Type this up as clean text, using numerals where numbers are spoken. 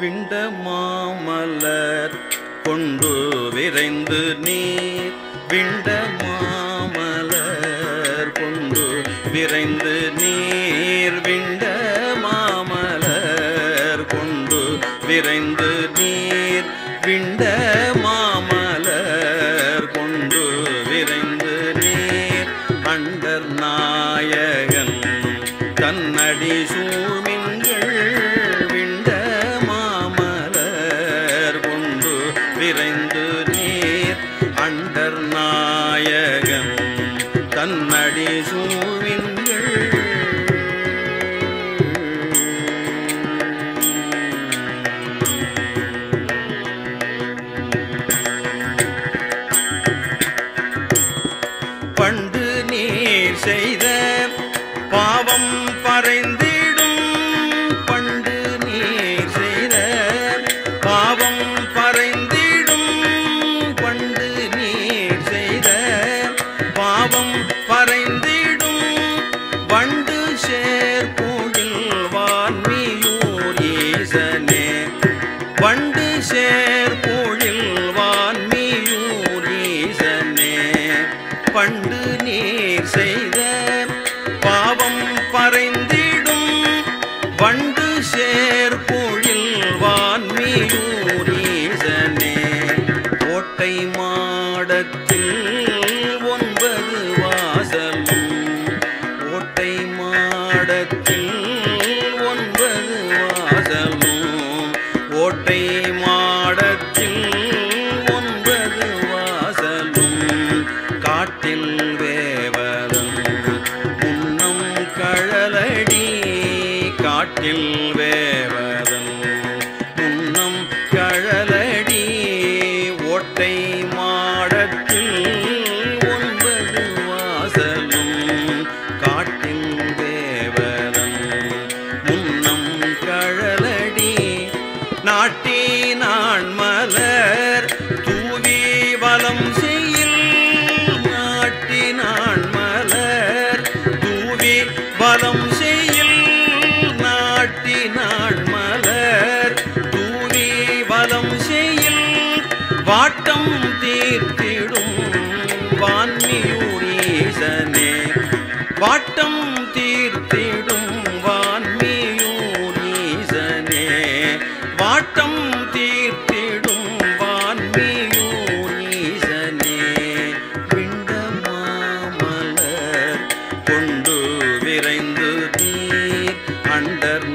விண்ட மாமலர் கொண்டு விரைந்து நீர் விண்ட மாமலர் கொண்டு விரைந்து நீர் விண்ட மாமலர் கொண்டு விரைந்து நீர் விண்ட மாமலர் கொண்டு விரைந்து நீர் அண்டர் நாயகன் தன்னடி சூழ்மின்கள் விண்ட மாமலர் கொண்டு விரைந்து நீர் அண்டர் நாயகன் தன்னடி சூழ்மின்கள் பண்டு நீர் செய்த பாவம் பறைந்திடும் பண்டு நீர் செய்த பாவம் பறைந்திடும் பண்டு நீர் செய்த பாவம் பறைந்திடும் வண்டு சேர்போழில் வான்மியூர் ஈசனே வண்டு சேர்போழில் வான்மியூர் ஈசனே பண்டு நீர் செய்த பாவம் பறைந்திடும் வண்டு சேர்போழில் வான்மியூர் ஈசனே கோட்டை மாடத்தில் 9 வாசலும் கோட்டை மாடத்தில் 9 வாசலும் கோட்டை மாடத்தில் 9 வாசலும் காட்டில் வேவதன் முன்னம் கழலடி காட்டில் வேவதன் முன்னம் கழலடி ஓட்டை மாடத்தில் 9 வாசலும் காட்டில் வேவதன் முன்னம் கழலடி நாட்டி நான் மலர் தூவி வலம் செய்யில் நாட்டி நான் மலர் தூவி வலம் செய்யில் நாட்டி நான் மலர் தூவி வலம் செய்யில் வாட்டம் தீர்த்திடும் வான்மியூர் ஈசனே வாட்டம் தீர்த்திடும் வான்மியூர் ஈசனே வாட்டம் தீர்த்திடும் வான்மியூர் ஈசனே விண்ட மாமலர் கொண்டு விரைந்து நீர் அண்டர்